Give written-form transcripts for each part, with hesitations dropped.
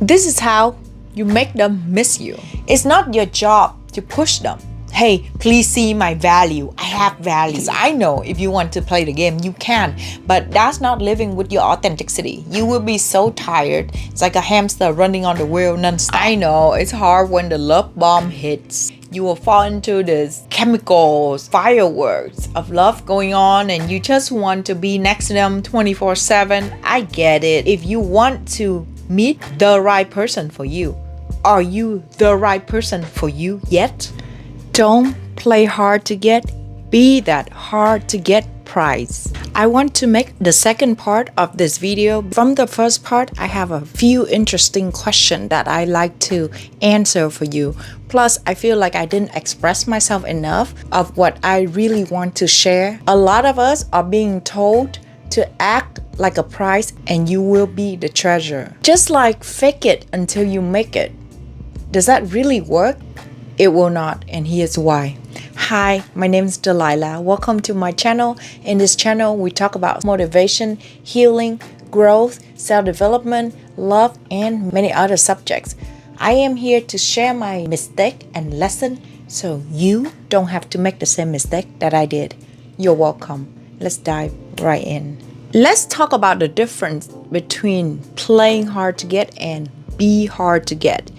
This is how you make them miss you. It's not your job to push them. Hey, please see my value. I have value. Because I know if you want to play the game, you can. But that's not living with your authenticity. You will be so tired. It's like a hamster running on the wheel non-stop. I know it's hard when the love bomb hits. You will fall into this chemicals, fireworks of love going on, and you just want to be next to them 24/7. I get it. If you want to meet the right person for you, are you the right person for you yet? Don't play hard to get, be that hard to get prize. I want to make the second part of this video. From the first part, I have a few interesting questions that I like to answer for you. Plus, I feel like I didn't express myself enough of what I really want to share. A lot of us are being told to act like a prize and you will be the treasure. Just like fake it until you make it. Does that really work? It will not, and here's why. Hi, my name is Delilah. Welcome to my channel. In this channel, we talk about motivation, healing, growth, self-development, love, and many other subjects. I am here to share my mistake and lesson so you don't have to make the same mistake that I did. You're welcome. Let's dive right in. Let's talk about the difference between playing hard to get and be hard to get.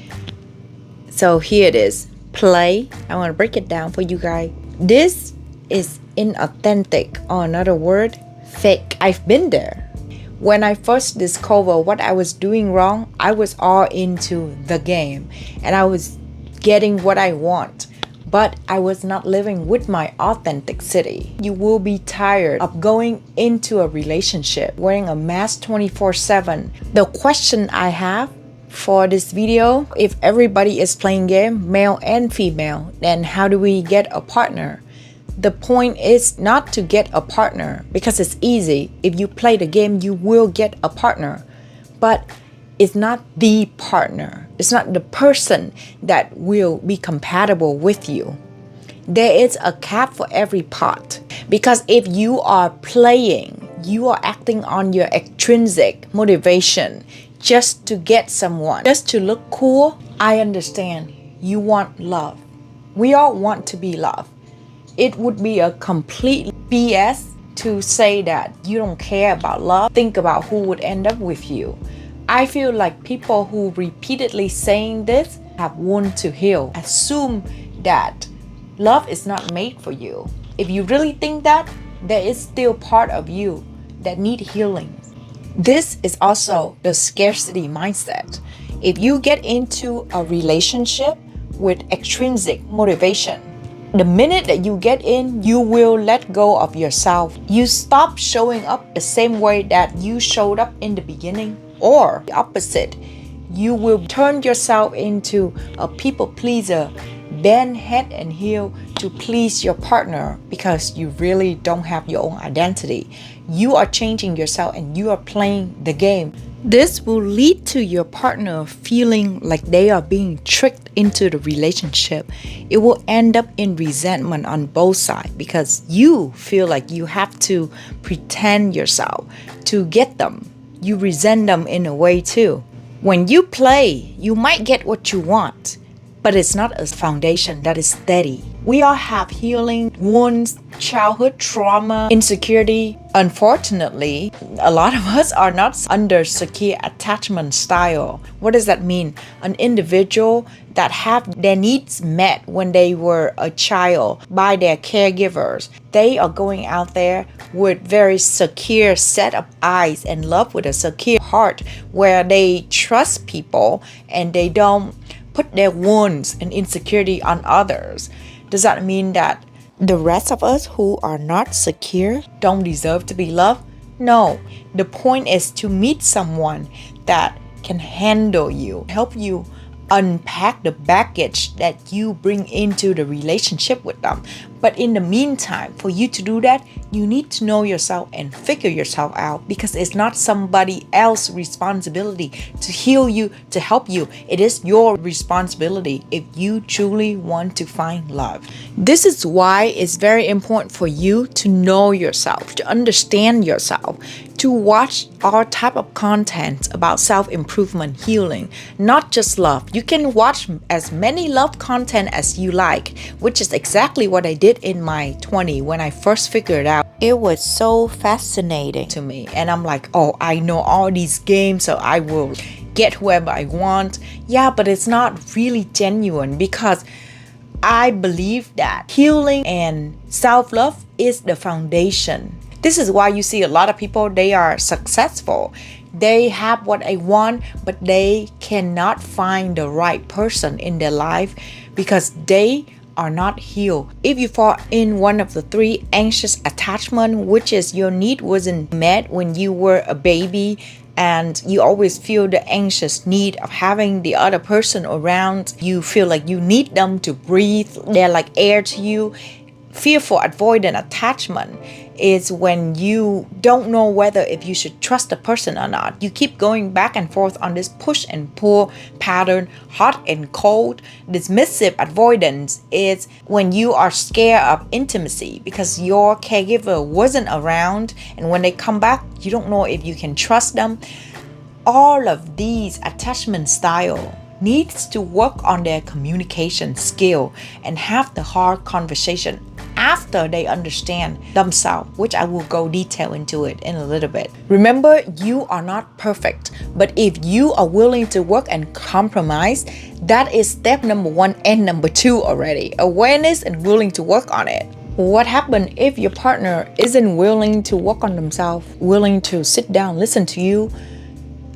So here it is. Play. I want to break it down for you guys. This is inauthentic, or another word, fake. I've been there. When I first discovered what I was doing wrong, I was all into the game and I was getting what I want, but I was not living with my authenticity. You will be tired of going into a relationship wearing a mask 24/7. The question I have for this video, if everybody is playing game, male and female, then how do we get a partner? The point is not to get a partner because it's easy. If you play the game, you will get a partner. But it's not the partner. It's not the person that will be compatible with you. There is a cap for every pot. Because if you are playing, you are acting on your extrinsic motivation just to get someone, just to look cool. I understand you want love. We all want to be loved. It would be a complete BS to say that you don't care about love. Think about who would end up with you. I feel like people who repeatedly saying this have wound to heal. Assume that love is not made for you. If you really think that, there is still part of you that need healing. This is also the scarcity mindset. If you get into a relationship with extrinsic motivation, the minute that you get in, you will let go of yourself. You stop showing up the same way that you showed up in the beginning, or the opposite. You will turn yourself into a people pleaser, bend head and heel to please your partner because you really don't have your own identity. You are changing yourself and you are playing the game. This will lead to your partner feeling like they are being tricked into the relationship. It will end up in resentment on both sides because you feel like you have to pretend yourself to get them. You resent them in a way too. When you play, you might get what you want, but it's not a foundation that is steady. We all have healing wounds, childhood trauma, insecurity. Unfortunately, a lot of us are not under secure attachment style. What does that mean? An individual that have their needs met when they were a child by their caregivers. They are going out there with very secure set of eyes and love with a secure heart where they trust people and they don't put their wounds and insecurity on others. Does that mean that the rest of us who are not secure don't deserve to be loved? No. The point is to meet someone that can handle you, help you unpack the baggage that you bring into the relationship with them. But in the meantime, for you to do that, you need to know yourself and figure yourself out, because it's not somebody else's responsibility to heal you, to help you. It is your responsibility if you truly want to find love. This is why it's very important for you to know yourself, to understand yourself, to watch all type of content about self-improvement, healing, not just love. You can watch as many love content as you like, which is exactly what I did in my 20s when I first figured out. It was so fascinating to me. And I'm like, oh, I know all these games, so I will get whoever I want. Yeah, but it's not really genuine, because I believe that healing and self-love is the foundation. This is why you see a lot of people, they are successful. They have what they want, but they cannot find the right person in their life because they are not healed. If you fall in one of the 3 anxious attachment, which is your need wasn't met when you were a baby, and you always feel the anxious need of having the other person around, you feel like you need them to breathe, they're like air to you. Fearful avoidant attachment is when you don't know whether if you should trust the person or not. You keep going back and forth on this push and pull pattern, hot and cold. Dismissive avoidance is when you are scared of intimacy because your caregiver wasn't around, and when they come back, you don't know if you can trust them. All of these attachment style needs to work on their communication skill and have the hard conversation after they understand themselves, which I will go detail into it in a little bit. Remember, you are not perfect, but if you are willing to work and compromise, that is step number 1 and number 2 already. Awareness and willing to work on it. What happens if your partner isn't willing to work on themselves, willing to sit down, listen to you,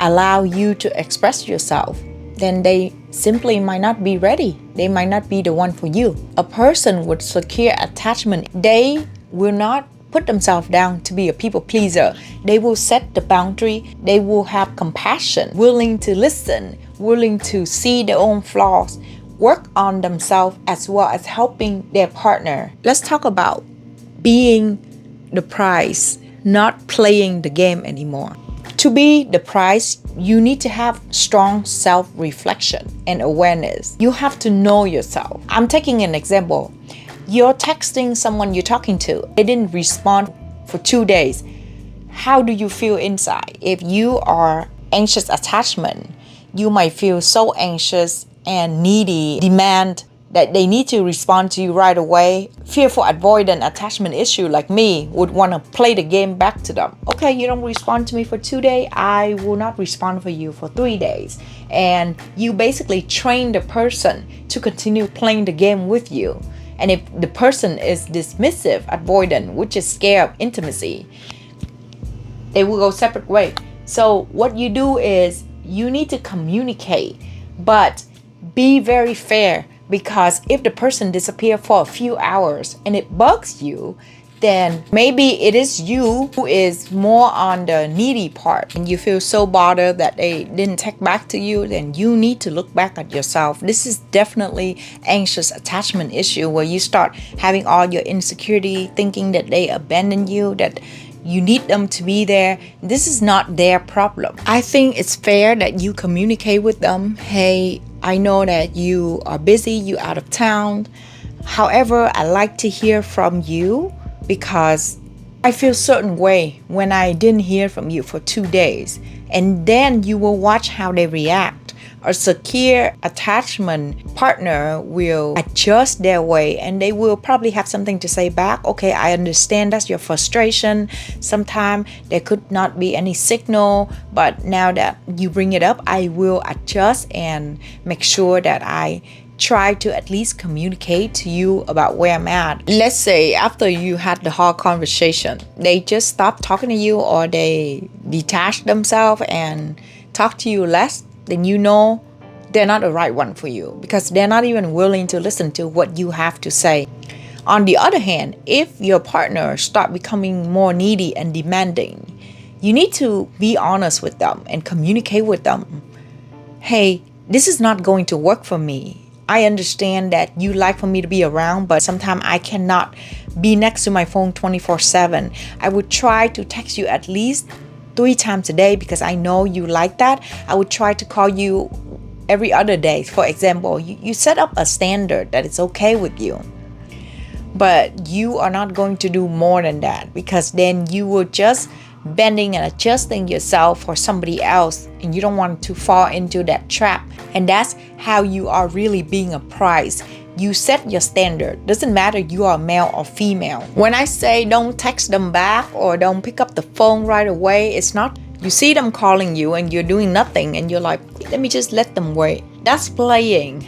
allow you to express yourself? Then they simply might not be ready. They might not be the one for you. A person with secure attachment, they will not put themselves down to be a people pleaser. They will set the boundary. They will have compassion, willing to listen, willing to see their own flaws, work on themselves as well as helping their partner. Let's talk about being the prize, not playing the game anymore. To be the prize, you need to have strong self-reflection and awareness. You have to know yourself. I'm taking an example. You're texting someone you're talking to. They didn't respond for 2 days. How do you feel inside? If you are anxious attachment, you might feel so anxious and needy, demand that they need to respond to you right away. Fearful avoidant attachment issue like me would want to play the game back to them. Okay, you don't respond to me for 2 days, I will not respond for you for 3 days. And you basically train the person to continue playing the game with you. And if the person is dismissive, avoidant, which is scared of intimacy, they will go separate way. So what you do is you need to communicate, but be very fair. Because if the person disappears for a few hours and it bugs you, then maybe it is you who is more on the needy part and you feel so bothered that they didn't text back to you, then you need to look back at yourself. This is definitely anxious attachment issue where you start having all your insecurity, thinking that they abandoned you, that you need them to be there. This is not their problem. I think it's fair that you communicate with them. Hey, I know that you are busy, you out of town. However, I like to hear from you because I feel certain way when I didn't hear from you for 2 days. And then you will watch how they react. A secure attachment partner will adjust their way and they will probably have something to say back. Okay, I understand that's your frustration. Sometimes there could not be any signal, but now that you bring it up, I will adjust and make sure that I try to at least communicate to you about where I'm at. Let's say after you had the hard conversation, they just stopped talking to you or they detached themselves and talk to you less, then you know they're not the right one for you because they're not even willing to listen to what you have to say. On the other hand, if your partner start becoming more needy and demanding, you need to be honest with them and communicate with them. Hey, this is not going to work for me. I understand that you like for me to be around, but sometimes I cannot be next to my phone 24/7. I would try to text you at least 3 times a day because I know you like that. I would try to call you every other day. For example, you set up a standard that it's okay with you. But you are not going to do more than that, because then you will just bending and adjusting yourself for somebody else, and you don't want to fall into that trap. And that's how you are really being a prize. You set your standard. Doesn't matter you are male or female. When I say don't text them back or don't pick up the phone right away, it's not you see them calling you and you're doing nothing and you're like, let me just let them wait. That's playing.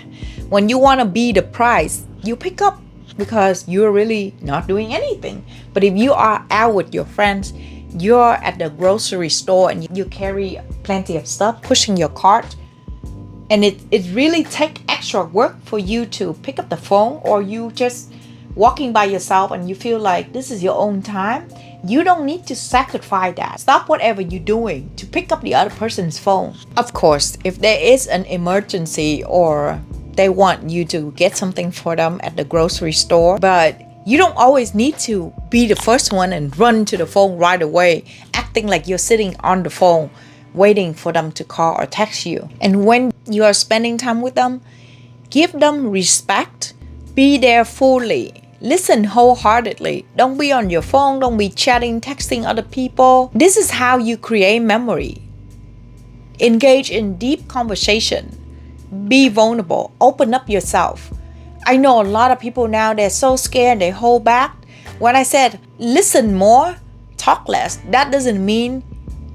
When you want to be the prize, you pick up because you're really not doing anything. But if you are out with your friends, you're at the grocery store and you carry plenty of stuff, pushing your cart, and it really take extra work for you to pick up the phone, or you just walking by yourself and you feel like this is your own time, you don't need to sacrifice that. Stop whatever you're doing to pick up the other person's phone. Of course, if there is an emergency or they want you to get something for them at the grocery store, but you don't always need to be the first one and run to the phone right away, acting like you're sitting on the phone waiting for them to call or text you. And when you are spending time with them, give them respect, be there fully, listen wholeheartedly. Don't be on your phone, don't be chatting, texting other people. This is how you create memory. Engage in deep conversation. Be vulnerable, open up yourself. I know a lot of people now, they're so scared, they hold back. When I said listen more, talk less, that doesn't mean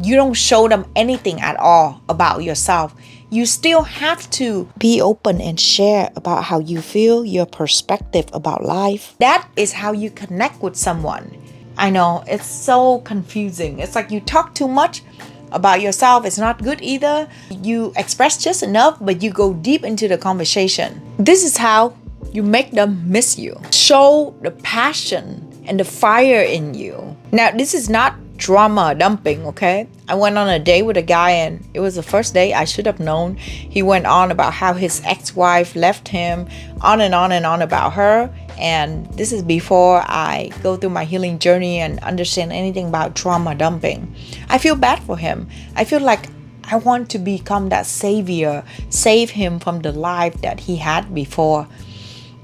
you don't show them anything at all about yourself. You still have to be open and share about how you feel, your perspective about life. That is how you connect with someone. I know, it's so confusing. It's like you talk too much about yourself. It's not good either. You express just enough, but you go deep into the conversation. This is how you make them miss you. Show the passion and the fire in you. Now, this is not drama dumping, okay? I went on a date with a guy and it was the first day. I should have known. He went on about how his ex-wife left him, on and on and on about her. And this is before I go through my healing journey and understand anything about trauma dumping. I feel bad for him. I feel like I want to become that savior, save him from the life that he had before.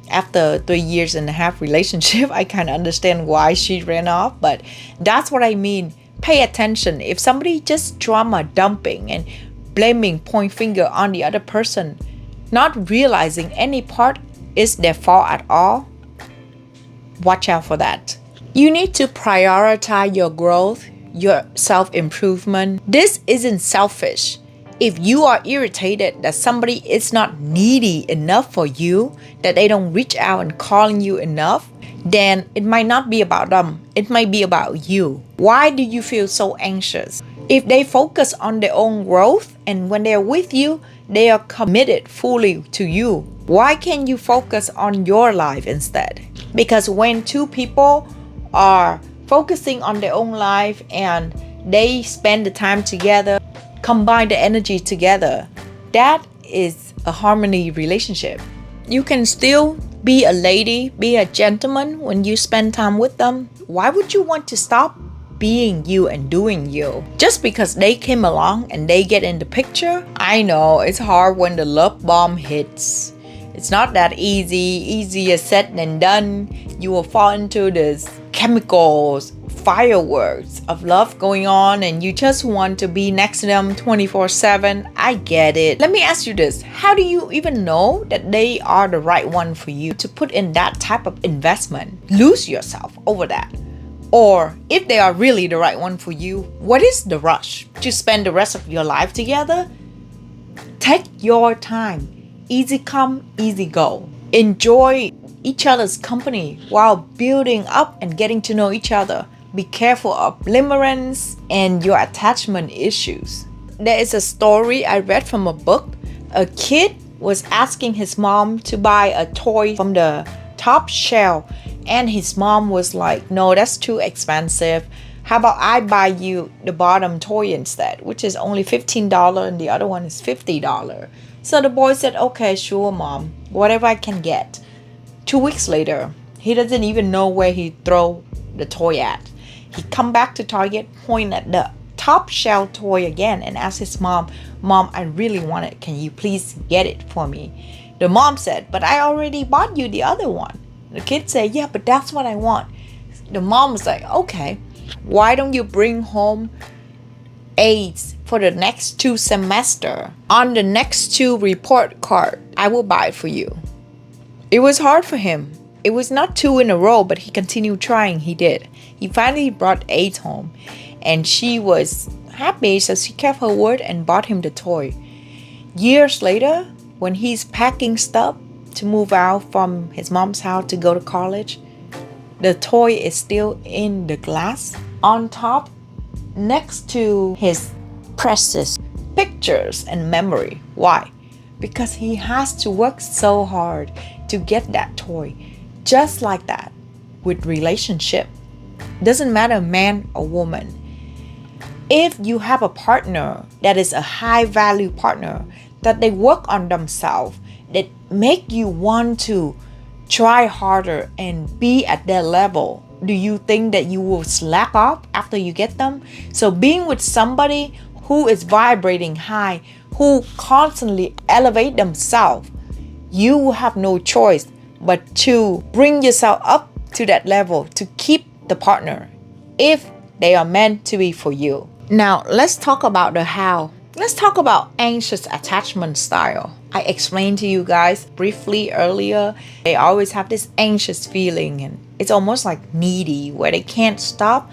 After 3.5 years relationship, I kind of understand why she ran off, but that's what I mean. Pay attention. If somebody just drama dumping and blaming, point finger on the other person, not realizing any part is their fault at all, watch out for that. You need to prioritize your growth, your self-improvement. This isn't selfish. If you are irritated that somebody is not needy enough for you, that they don't reach out and calling you enough, then it might not be about them. It might be about you. Why do you feel so anxious? If they focus on their own growth and when they're with you, they are committed fully to you, why can't you focus on your life instead? Because when two people are focusing on their own life and they spend the time together, combine the energy together, that is a harmony relationship. You can still be a lady, be a gentleman when you spend time with them. Why would you want to stop being you and doing you just because they came along and they get in the picture? I know it's hard when the love bomb hits. It's not that easier said than done. You will fall into this chemicals, fireworks of love going on and you just want to be next to them 24/7. I get it. Let me ask you this. How do you even know that they are the right one for you to put in that type of investment? Lose yourself over that. Or if they are really the right one for you, what is the rush to spend the rest of your life together? Take your time. Easy come, easy go. Enjoy each other's company while building up and getting to know each other. Be careful of limerence and your attachment issues. There is a story I read from a book. A kid was asking his mom to buy a toy from the top shelf, and his mom was like, no, that's too expensive. How about I buy you the bottom toy instead, which is only $15 and the other one is $50. So the boy said, okay, sure, mom, whatever I can get. 2 weeks later, he doesn't even know where he throw the toy at. He come back to Target, point at the top shelf toy again and ask his mom, Mom, I really want it. Can you please get it for me? The mom said, but I already bought you the other one. The kid said, yeah, but that's what I want. The mom was like, okay, why don't you bring home A's for the next 2 semester? On the next 2 report card, I will buy it for you. It was hard for him. It was not 2 in a row, but he continued trying. He did. He finally brought A's home, and she was happy, so she kept her word and bought him the toy. Years later, when he's packing stuff to move out from his mom's house to go to college, the toy is still in the glass on top next to his precious pictures and memory. Why? Because he has to work so hard to get that toy. Just like that with relationship. Doesn't matter man or woman. If you have a partner that is a high value partner, that they work on themselves, that make you want to try harder and be at their level, do you think that you will slack off after you get them? So being with somebody who is vibrating high, who constantly elevate themselves, you will have no choice but to bring yourself up to that level to keep the partner if they are meant to be for you. Now, let's talk about the how. Let's talk about anxious attachment style. I explained to you guys briefly earlier, they always have this anxious feeling and it's almost like needy where they can't stop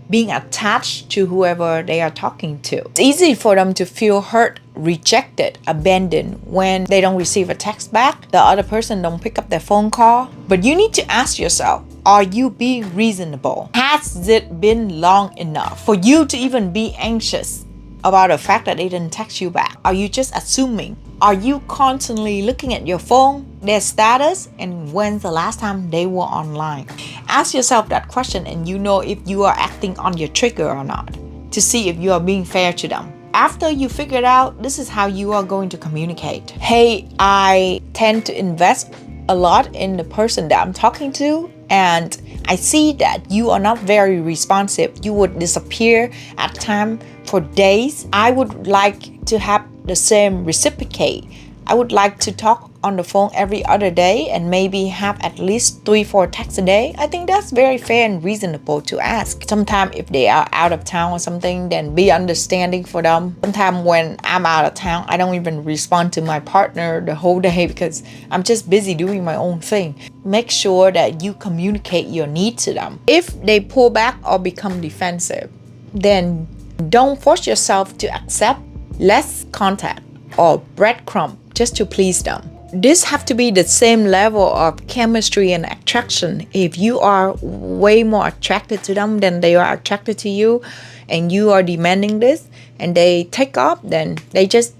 being attached to whoever they are talking to. It's easy for them to feel hurt, rejected, abandoned when they don't receive a text back, the other person don't pick up their phone call. But you need to ask yourself, are you being reasonable? Has it been long enough for you to even be anxious about the fact that they didn't text you back? Are you just assuming? Are you constantly looking at your phone, their status, and when's the last time they were online? Ask yourself that question and you know if you are acting on your trigger or not, to see if you are being fair to them. After you figure it out, this is how you are going to communicate. Hey, I tend to invest a lot in the person that I'm talking to, and I see that you are not very responsive. You would disappear at time for days. I would like to have the same reciprocate. I would like to talk on the phone every other day and maybe have at least 3-4 texts a day. I think that's very fair and reasonable to ask. Sometimes if they are out of town or something, then be understanding for them. Sometimes when I'm out of town, I don't even respond to my partner the whole day because I'm just busy doing my own thing. Make sure that you communicate your need to them. If they pull back or become defensive, then don't force yourself to accept less contact or breadcrumb just to please them. This have to be the same level of chemistry and attraction. If you are way more attracted to them than they are attracted to you, and you are demanding this, and they take off, then they just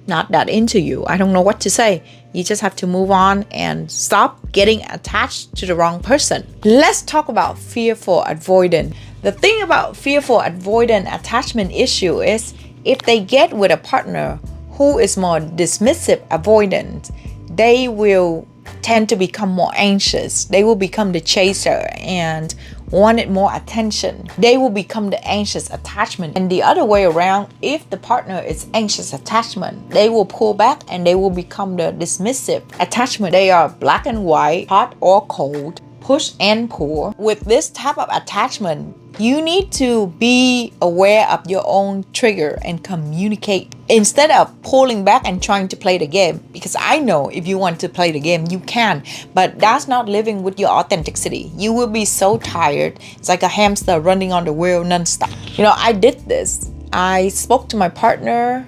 not that into you. I don't know what to say. You just have to move on and stop getting attached to the wrong person. Let's talk about fearful avoidant. The thing about fearful avoidant attachment issue is if they get with a partner who is more dismissive avoidant, they will tend to become more anxious. They will become the chaser and wanted more attention. They will become the anxious attachment. And the other way around, if the partner is anxious attachment, they will pull back and they will become the dismissive attachment. They are black and white, hot or cold, push and pull. With this type of attachment, you need to be aware of your own trigger and communicate instead of pulling back and trying to play the game. Because I know if you want to play the game, you can, but that's not living with your authenticity. You will be so tired. It's like a hamster running on the wheel nonstop. You know, I did this. I spoke to my partner,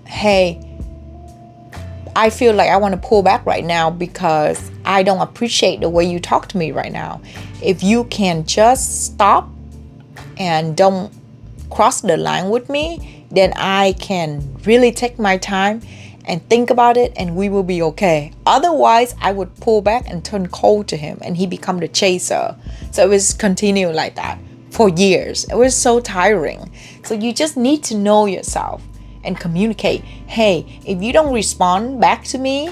hey, I feel like I want to pull back right now because I don't appreciate the way you talk to me right now. If you can just stop and don't cross the line with me, then I can really take my time and think about it and we will be okay. Otherwise, I would pull back and turn cold to him and he become the chaser. So it was continue like that for years. It was so tiring. So you just need to know yourself and communicate. Hey, if you don't respond back to me,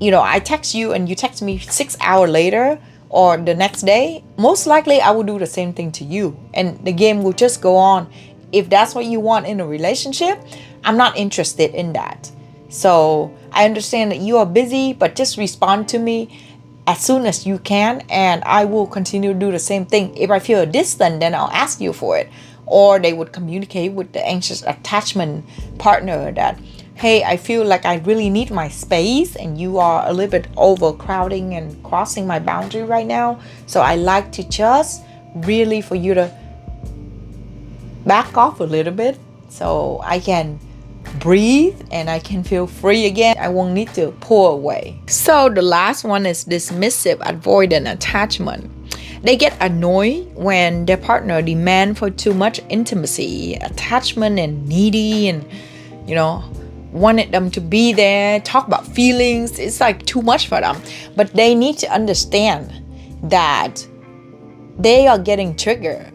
I text you and you text me 6 hours later or the next day, most likely I will do the same thing to you. And the game will just go on. If that's what you want in a relationship, I'm not interested in that. So I understand that you are busy, but just respond to me as soon as you can, and I will continue to do the same thing. If I feel distant, then I'll ask you for it. Or they would communicate with the anxious attachment partner that, hey, I feel like I really need my space and you are a little bit overcrowding and crossing my boundary right now. So I like to just really for you to back off a little bit so I can breathe and I can feel free again. I won't need to pull away. So the last one is dismissive avoidant attachment. They get annoyed when their partner demand for too much intimacy, attachment, and needy, and wanted them to be there, talk about feelings. It's like too much for them. But they need to understand that they are getting triggered.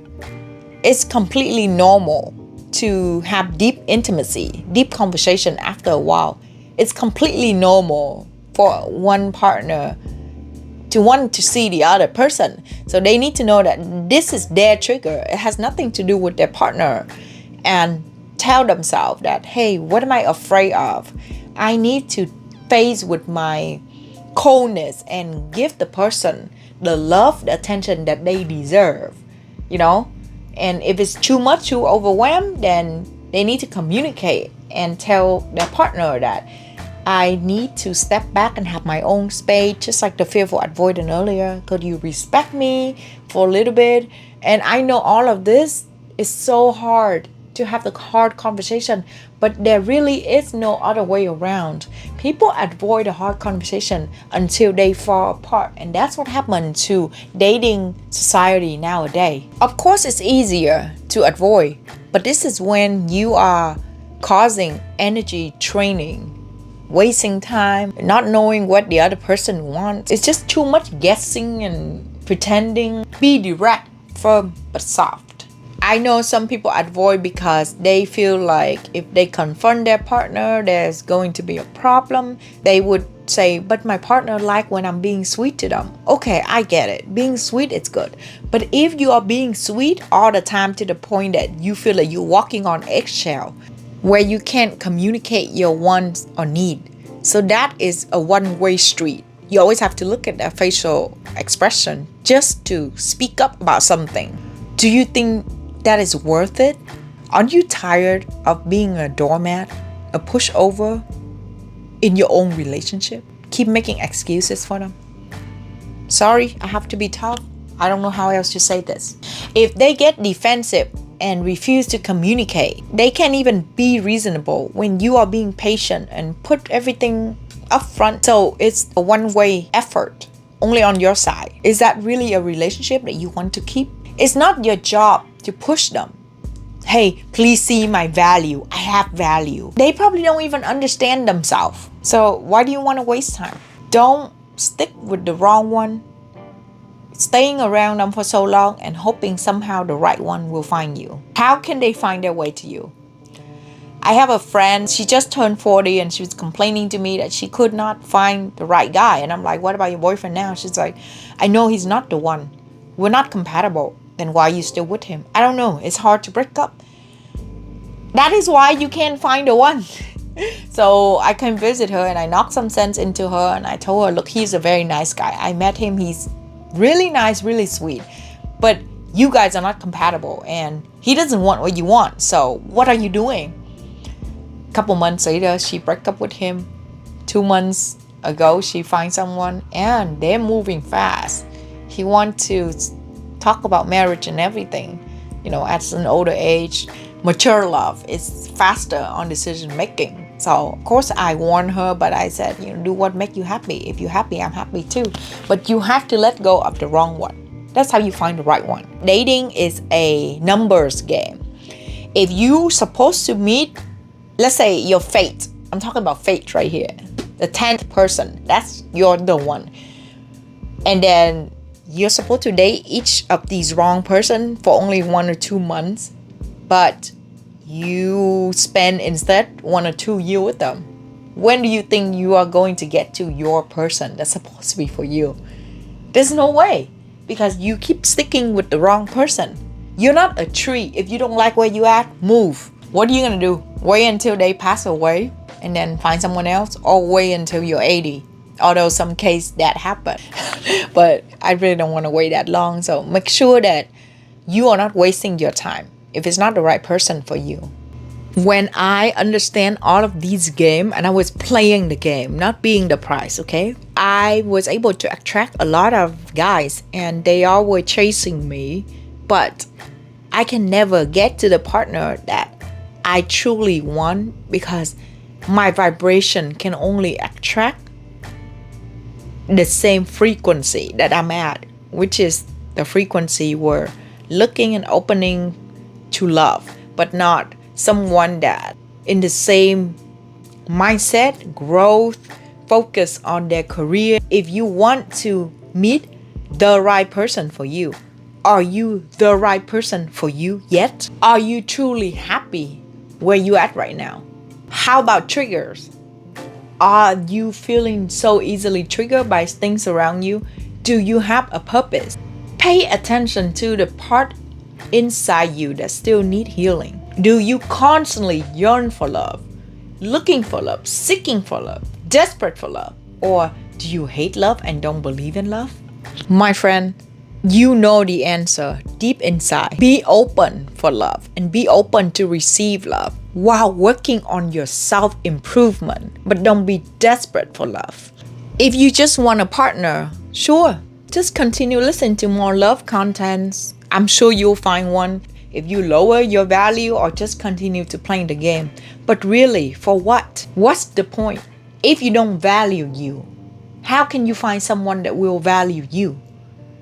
It's completely normal to have deep intimacy, deep conversation after a while. It's completely normal for one partner to want to see the other person. So they need to know that this is their trigger. It has nothing to do with their partner. And tell themselves that, hey, what am I afraid of? I need to face with my coldness and give the person the love, the attention that they deserve, And if it's too much, too overwhelmed, then they need to communicate and tell their partner that I need to step back and have my own space, just like the fearful avoidant earlier. Could you respect me for a little bit? And I know all of this is so hard to have the hard conversation, but there really is no other way around. People avoid a hard conversation until they fall apart, and that's what happened to dating society nowadays. Of course, it's easier to avoid, but this is when you are causing energy training, wasting time, not knowing what the other person wants. It's just too much guessing and pretending. Be direct, firm, but soft. I know some people avoid because they feel like if they confront their partner, there's going to be a problem. They would say, but my partner like when I'm being sweet to them. Okay, I get it. Being sweet, it's good. But if you are being sweet all the time to the point that you feel like you're walking on eggshell, where you can't communicate your wants or need. So that is a one-way street. You always have to look at their facial expression just to speak up about something. Do you think that is worth it? Aren't you tired of being a doormat, a pushover in your own relationship? Keep making excuses for them. Sorry, I have to be tough. I don't know how else to say this. If they get defensive and refuse to communicate, they can't even be reasonable when you are being patient and put everything up front. So it's a one-way effort, only on your side. Is that really a relationship that you want to keep? It's not your job to push them. Hey, please see my value. I have value. They probably don't even understand themselves. So why do you want to waste time? Don't stick with the wrong one, staying around them for so long and hoping somehow the right one will find you. How can they find their way to you? I have a friend, she just turned 40 and she was complaining to me that she could not find the right guy. And I'm like, what about your boyfriend now? She's like, I know he's not the one. We're not compatible. Then why are you still with him? I don't know. It's hard to break up. That is why you can't find the one. So I came visit her and I knocked some sense into her and I told her, look, he's a very nice guy. I met him. He's really nice, really sweet. But you guys are not compatible and he doesn't want what you want. So what are you doing? A couple months later, she broke up with him. 2 months ago, she finds someone and they're moving fast. He wants to talk about marriage and everything, at an older age. Mature love is faster on decision making. So of course I warned her, but I said, do what make you happy. If you're happy, I'm happy too. But you have to let go of the wrong one. That's how you find the right one. Dating is a numbers game. If you supposed to meet, let's say your fate. I'm talking about fate right here. The 10th person, you're the one. And then you're supposed to date each of these wrong person for only 1 or 2 months, but you spend instead 1 or 2 years with them. When do you think you are going to get to your person that's supposed to be for you? There's no way, because you keep sticking with the wrong person. You're not a tree. If you don't like where you at, move. What are you gonna do? Wait until they pass away and then find someone else, or wait until you're 80? Although some case that happen, but I really don't want to wait that long. So make sure that you are not wasting your time if it's not the right person for you. When I understand all of these games and I was playing the game, not being the prize, okay, I was able to attract a lot of guys and they all were chasing me, but I can never get to the partner that I truly want because my vibration can only attract the same frequency that I'm at, which is the frequency where looking and opening to love, but not someone that in the same mindset, growth, focus on their career. If you want to meet the right person for you, are you the right person for you yet? Are you truly happy where you at right now? How about triggers? Are you feeling so easily triggered by things around you? Do you have a purpose? Pay attention to the part inside you that still need healing. Do you constantly yearn for love, looking for love, seeking for love, desperate for love? Or do you hate love and don't believe in love? My friend, you know the answer deep inside. Be open for love and be open to receive love while working on your self-improvement, but don't be desperate for love. If you just want a partner, sure, just continue listening to more love contents. I'm sure you'll find one. If you lower your value or just continue to play the game. But really, for what? What's the point? If you don't value you, how can you find someone that will value you?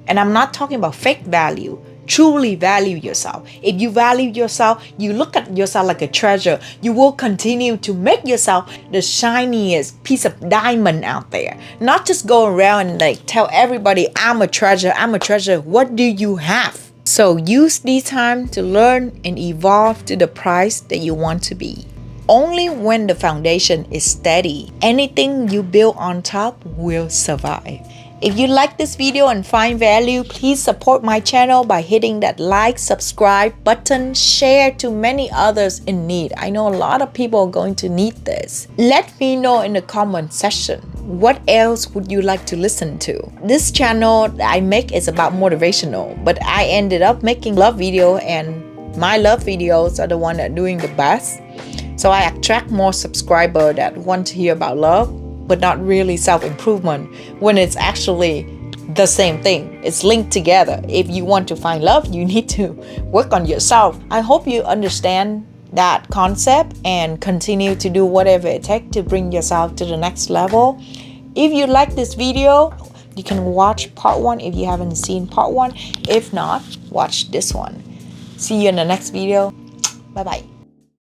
And I'm not talking about fake value. Truly value yourself. If you value yourself, you look at yourself like a treasure. You will continue to make yourself the shiniest piece of diamond out there. Not just go around and like tell everybody, I'm a treasure, I'm a treasure. What do you have? So use this time to learn and evolve to the price that you want to be. Only when the foundation is steady, anything you build on top will survive. If you like this video and find value, please support my channel by hitting that like, subscribe button, share to many others in need. I know a lot of people are going to need this. Let me know in the comment section, what else would you like to listen to? This channel that I make is about motivational, but I ended up making love video and my love videos are the one that are doing the best. So I attract more subscribers that want to hear about love, but not really self-improvement, when it's actually the same thing. It's linked together. If you want to find love, you need to work on yourself. I hope you understand that concept and continue to do whatever it takes to bring yourself to the next level. If you like this video, you can watch part 1 if you haven't seen part 1. If not, watch this one. See you in the next video. Bye bye.